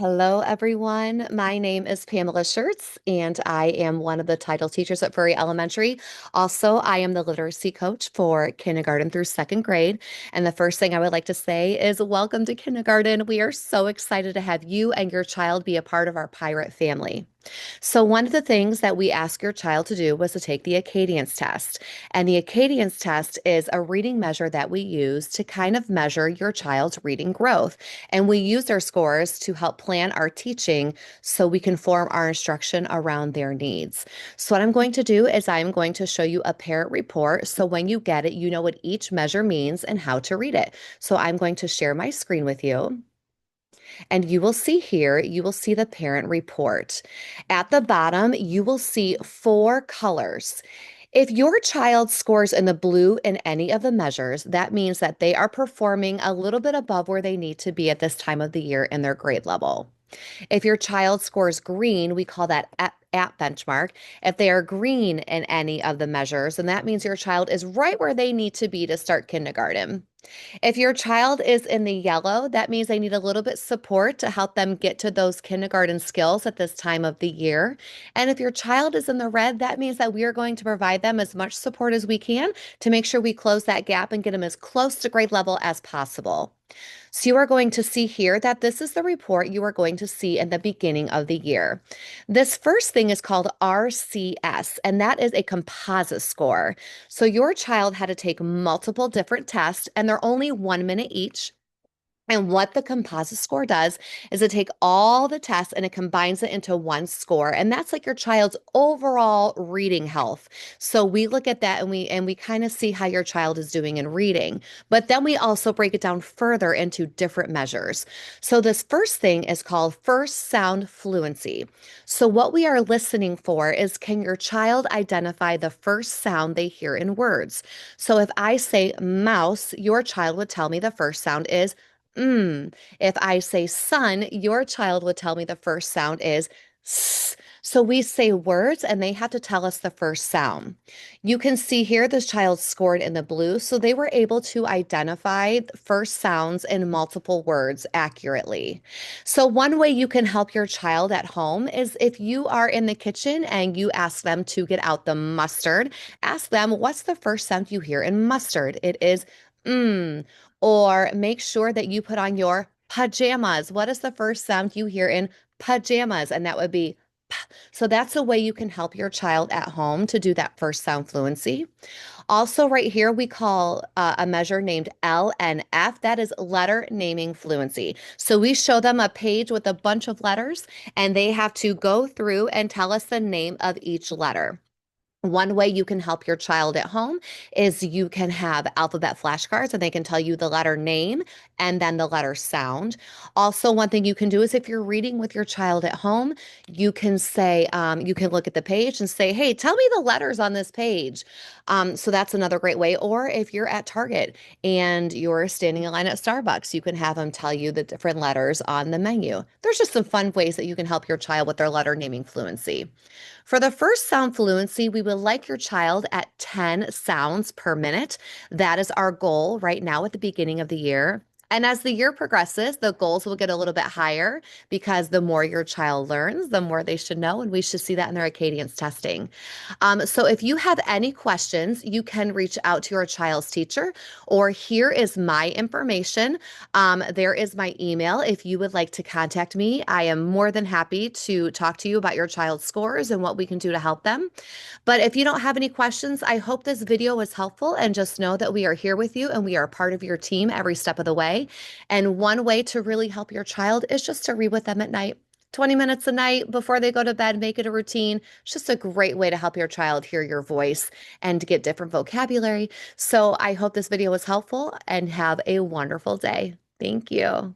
Hello, everyone. My name is Pamela Schertz, and I am one of the title teachers at Furry Elementary. Also, I am the literacy coach for kindergarten through second grade. And the first thing I would like to say is welcome to kindergarten. We are so excited to have you and your child be a part of our pirate family. So, one of the things that we asked your child to do was to take the Acadience test. And the Acadience test is a reading measure that we use to kind of measure your child's reading growth. And we use their scores to help plan our teaching so we can form our instruction around their needs. So, what I'm going to do is I'm going to show you a parent report. So, when you get it, you know what each measure means and how to read it. So, I'm going to share my screen with you. And you will see here, you will see the parent report. At the bottom, you will see four colors. If your child scores in the blue in any of the measures, that means that they are performing a little bit above where they need to be at this time of the year in their grade level. If your child scores green, we call that at benchmark. If they are green in any of the measures, then that means your child is right where they need to be to start kindergarten. If your child is in the yellow, that means they need a little bit support to help them get to those kindergarten skills at this time of the year. And if your child is in the red, that means that we are going to provide them as much support as we can to make sure we close that gap and get them as close to grade level as possible. So you are going to see here that this is the report you are going to see in the beginning of the year. This first thing is called RCS, and that is a composite score. So your child had to take multiple different tests, and they're only 1 minute each. And what the composite score does is it take all the tests and it combines it into one score. And that's like your child's overall reading health. So we look at that and we kind of see how your child is doing in reading. But then we also break it down further into different measures. So this first thing is called first sound fluency. So what we are listening for is, can your child identify the first sound they hear in words? So if I say mouse, your child would tell me the first sound is if I say sun, your child would tell me the first sound is s. So we say words and they have to tell us the first sound. You can see here this child scored in the blue, so they were able to identify the first sounds in multiple words accurately. So one way you can help your child at home is if you are in the kitchen and you ask them to get out the mustard, ask them, what's the first sound you hear in mustard? It is mm. Or make sure that you put on your pajamas. What is the first sound you hear in pajamas? And that would be p. So that's a way you can help your child at home to do that first sound fluency. Also, right here, we call a measure named LNF. That is letter naming fluency. So we show them a page with a bunch of letters, and they have to go through and tell us the name of each letter. One way you can help your child at home is you can have alphabet flashcards and they can tell you the letter name and then the letter sound. Also, one thing you can do is if you're reading with your child at home, you can say, you can look at the page and say, hey, tell me the letters on this page. So that's another great way. Or if you're at Target and you're standing in line at Starbucks, you can have them tell you the different letters on the menu. There's just some fun ways that you can help your child with their letter naming fluency. For the first sound fluency, we would like your child at 10 sounds per minute. That is our goal right now at the beginning of the year. And as the year progresses, the goals will get a little bit higher because the more your child learns, the more they should know. And we should see that in their Acadience testing. So if you have any questions, you can reach out to your child's teacher, or here is my information. There is my email. If you would like to contact me, I am more than happy to talk to you about your child's scores and what we can do to help them. But if you don't have any questions, I hope this video was helpful, and just know that we are here with you and we are part of your team every step of the way. And one way to really help your child is just to read with them at night. 20 minutes a night before they go to bed, make it a routine. It's just a great way to help your child hear your voice and to get different vocabulary. So I hope this video was helpful and have a wonderful day. Thank you.